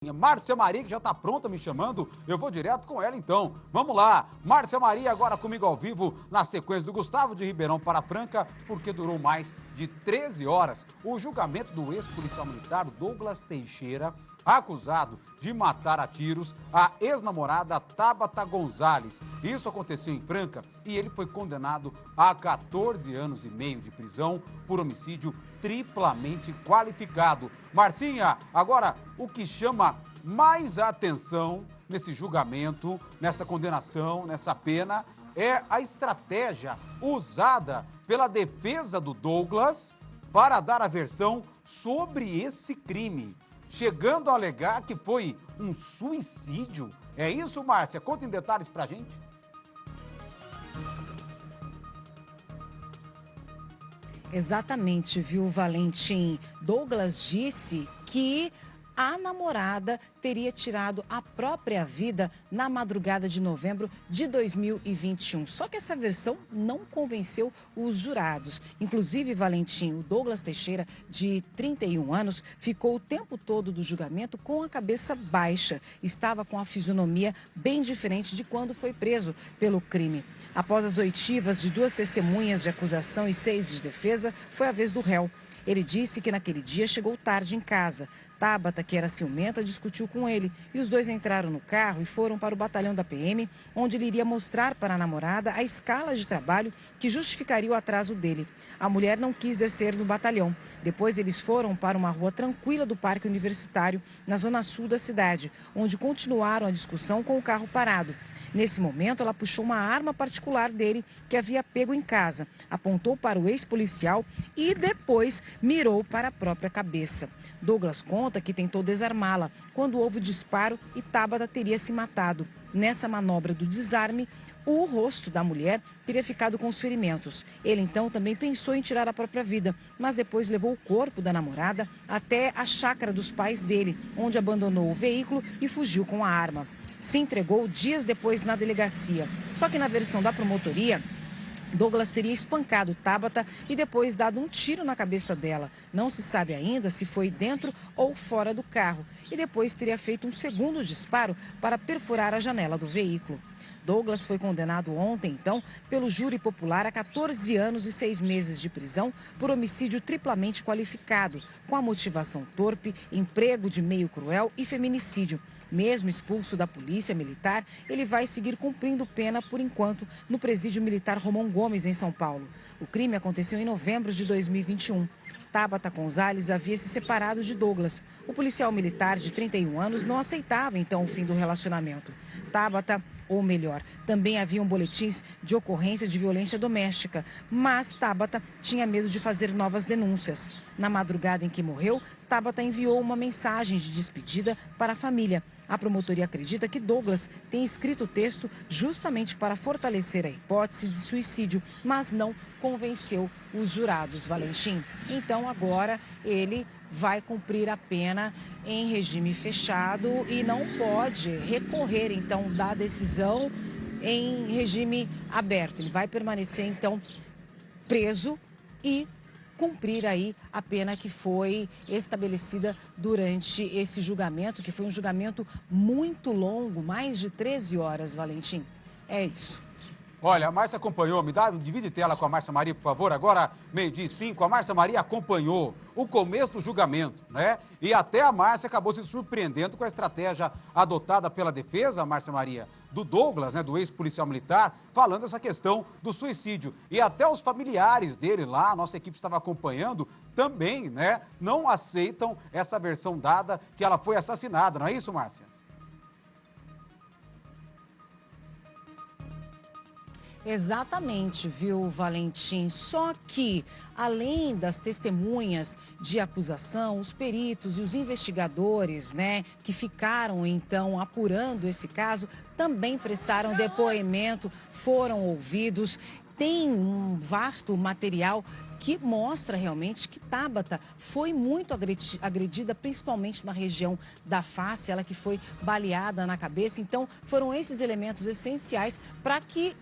Márcia Maria, que já está pronta me chamando, eu vou direto com ela então. Vamos lá, Márcia Maria agora comigo ao vivo, na sequência do Gustavo de Ribeirão para Franca, porque durou mais de 13 horas. O julgamento do ex-policial militar Douglas Teixeira, acusado de matar a tiros a ex-namorada Tabata Gonzalez. Isso aconteceu em Franca e ele foi condenado a 14 anos e meio de prisão por homicídio triplamente qualificado. Marcinha, agora o que chama mais a atenção nesse julgamento, nessa condenação, nessa pena, é a estratégia usada pela defesa do Douglas para dar a versão sobre esse crime, chegando a alegar que foi um suicídio. É isso, Márcia? Conta em detalhes pra gente. Exatamente, viu, Valentim? Douglas disse que a namorada teria tirado a própria vida na madrugada de novembro de 2021. Só que essa versão não convenceu os jurados. Inclusive, Valentim, o Douglas Teixeira, de 31 anos, ficou o tempo todo do julgamento com a cabeça baixa. Estava com a fisionomia bem diferente de quando foi preso pelo crime. Após as oitivas de 2 testemunhas de acusação e 6 de defesa, foi a vez do réu. Ele disse que naquele dia chegou tarde em casa. Tabata, que era ciumenta, discutiu com ele e os dois entraram no carro e foram para o batalhão da PM, onde ele iria mostrar para a namorada a escala de trabalho que justificaria o atraso dele. A mulher não quis descer no batalhão. Depois eles foram para uma rua tranquila do Parque Universitário, na zona sul da cidade, onde continuaram a discussão com o carro parado. Nesse momento, ela puxou uma arma particular dele que havia pego em casa, apontou para o ex-policial e depois mirou para a própria cabeça. Douglas conta que tentou desarmá-la quando houve o disparo e Tabata teria se matado. Nessa manobra do desarme, o rosto da mulher teria ficado com os ferimentos. Ele então também pensou em tirar a própria vida, mas depois levou o corpo da namorada até a chácara dos pais dele, onde abandonou o veículo e fugiu com a arma. Se entregou dias depois na delegacia. Só que na versão da promotoria, Douglas teria espancado Tabata e depois dado um tiro na cabeça dela. Não se sabe ainda se foi dentro ou fora do carro. E depois teria feito um segundo disparo para perfurar a janela do veículo. Douglas foi condenado ontem, então, pelo júri popular a 14 anos e 6 meses de prisão por homicídio triplamente qualificado, com a motivação torpe, emprego de meio cruel e feminicídio. Mesmo expulso da polícia militar, ele vai seguir cumprindo pena por enquanto no presídio militar Romão Gomes, em São Paulo. O crime aconteceu em novembro de 2021. Tabata Gonzalez havia se separado de Douglas. O policial militar de 31 anos não aceitava então o fim do relacionamento. Tabata, ou melhor, também haviam boletins de ocorrência de violência doméstica, mas Tabata tinha medo de fazer novas denúncias. Na madrugada em que morreu, Tabata enviou uma mensagem de despedida para a família. A promotoria acredita que Douglas tem escrito o texto justamente para fortalecer a hipótese de suicídio, mas não convenceu os jurados, Valentim. Então agora ele vai cumprir a pena em regime fechado e não pode recorrer então da decisão em regime aberto. Ele vai permanecer então preso e cumprir aí a pena que foi estabelecida durante esse julgamento, que foi um julgamento muito longo, mais de 13 horas, Valentim. É isso. Olha, a Márcia acompanhou, divide tela com a Márcia Maria, por favor, agora 12h05, a Márcia Maria acompanhou o começo do julgamento, né? E até a Márcia acabou se surpreendendo com a estratégia adotada pela defesa, Márcia Maria, do Douglas, né, do ex-policial militar, falando essa questão do suicídio. E até os familiares dele lá, a nossa equipe estava acompanhando, também, né, não aceitam essa versão dada que ela foi assassinada, não é isso, Márcia? Exatamente, viu, Valentim? Só que, além das testemunhas de acusação, os peritos e os investigadores, né, que ficaram, então, apurando esse caso, também prestaram depoimento, foram ouvidos. Tem um vasto material que mostra realmente que Tabata foi muito agredida, principalmente na região da face, ela que foi baleada na cabeça. Então, foram esses elementos essenciais para que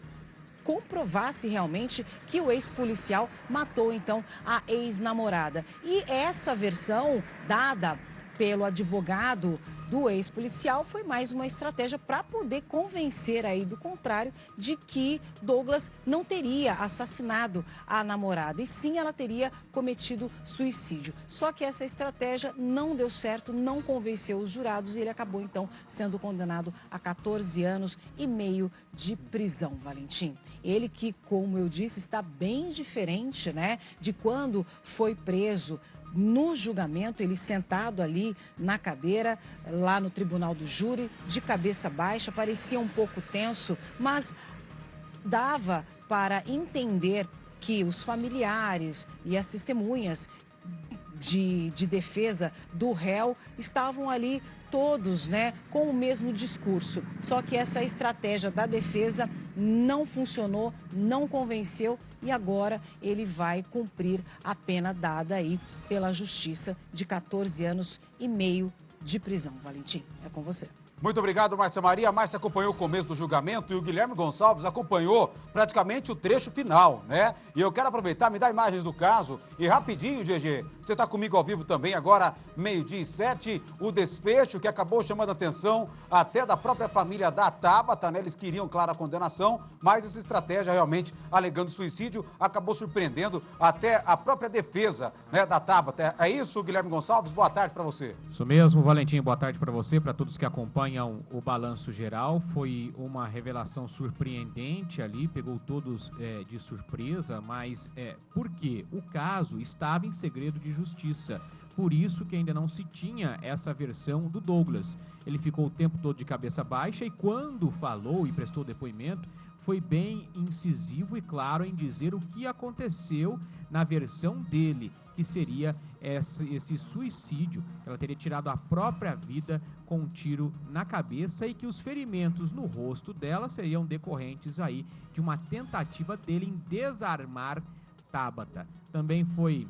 comprovasse realmente que o ex-policial matou, então, a ex-namorada. E essa versão dada pelo advogado do ex-policial foi mais uma estratégia para poder convencer aí do contrário de que Douglas não teria assassinado a namorada e sim ela teria cometido suicídio. Só que essa estratégia não deu certo, não convenceu os jurados e ele acabou então sendo condenado a 14 anos e meio de prisão, Valentim. Ele que, como eu disse, está bem diferente, né, de quando foi preso. No julgamento, ele sentado ali na cadeira, lá no tribunal do júri, de cabeça baixa, parecia um pouco tenso, mas dava para entender que os familiares e as testemunhas de defesa do réu estavam ali todos, né, com o mesmo discurso. Só que essa estratégia da defesa não funcionou, não convenceu e agora ele vai cumprir a pena dada aí pela justiça de 14 anos e meio de prisão. Valentim, é com você. Muito obrigado, Márcia Maria. A Márcia acompanhou o começo do julgamento e o Guilherme Gonçalves acompanhou praticamente o trecho final, né? E eu quero aproveitar, me dá imagens do caso e rapidinho, GG, você está comigo ao vivo também agora, 12h07, o desfecho que acabou chamando a atenção até da própria família da Tabata, né? Eles queriam, claro, a condenação, mas essa estratégia realmente alegando suicídio acabou surpreendendo até a própria defesa, né, da Tabata. É isso, Guilherme Gonçalves? Boa tarde para você. Isso mesmo, Valentim, boa tarde para você, para todos que acompanham o balanço geral. Foi uma revelação surpreendente ali, pegou todos de surpresa, mas por quê? O caso estava em segredo de justiça, por isso que ainda não se tinha essa versão do Douglas. Ele ficou o tempo todo de cabeça baixa e quando falou e prestou depoimento, foi bem incisivo e claro em dizer o que aconteceu na versão dele, que seria esse suicídio, que ela teria tirado a própria vida com um tiro na cabeça e que os ferimentos no rosto dela seriam decorrentes aí de uma tentativa dele em desarmar Tabata. Também foi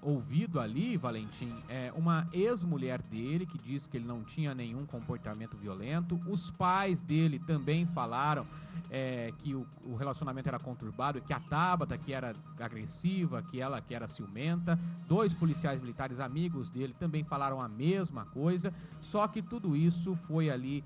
ouvido ali, Valentim, uma ex-mulher dele que diz que ele não tinha nenhum comportamento violento. Os pais dele também falaram que o relacionamento era conturbado, que a Tabata que era agressiva, que ela que era ciumenta. 2 policiais militares amigos dele também falaram a mesma coisa, só que tudo isso foi ali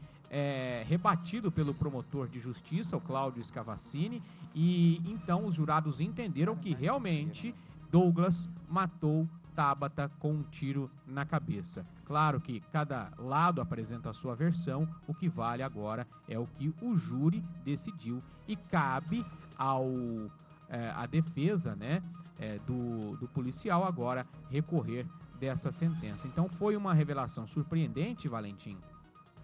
rebatido pelo promotor de justiça, o Cláudio Scavacini, e então os jurados entenderam que realmente Douglas matou Tabata com um tiro na cabeça. Claro que cada lado apresenta a sua versão, o que vale agora é o que o júri decidiu e cabe à defesa, né, do policial agora recorrer dessa sentença. Então foi uma revelação surpreendente, Valentim.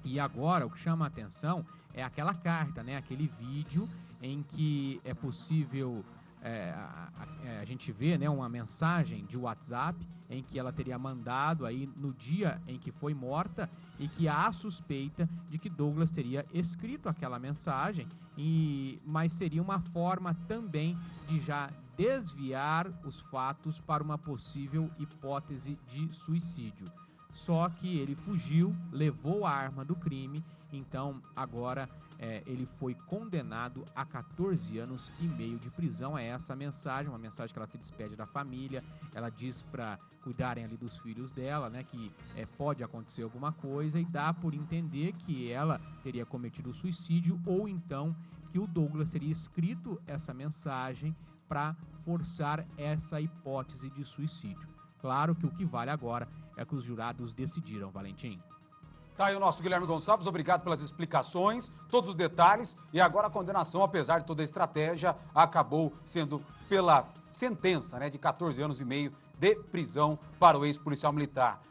E agora o que chama a atenção é aquela carta, né, aquele vídeo em que é possível a gente vê, né, uma mensagem de WhatsApp em que ela teria mandado aí no dia em que foi morta e que há suspeita de que Douglas teria escrito aquela mensagem, mas seria uma forma também de já desviar os fatos para uma possível hipótese de suicídio. Só que ele fugiu, levou a arma do crime, então agora ele foi condenado a 14 anos e meio de prisão. É essa a mensagem, uma mensagem que ela se despede da família, ela diz para cuidarem ali dos filhos dela, né, que pode acontecer alguma coisa e dá por entender que ela teria cometido suicídio ou então que o Douglas teria escrito essa mensagem para forçar essa hipótese de suicídio. Claro que o que vale agora é que os jurados decidiram, Valentim. Tá aí o nosso Guilherme Gonçalves, obrigado pelas explicações, todos os detalhes. E agora a condenação, apesar de toda a estratégia, acabou sendo pela sentença, né, de 14 anos e meio de prisão para o ex-policial militar.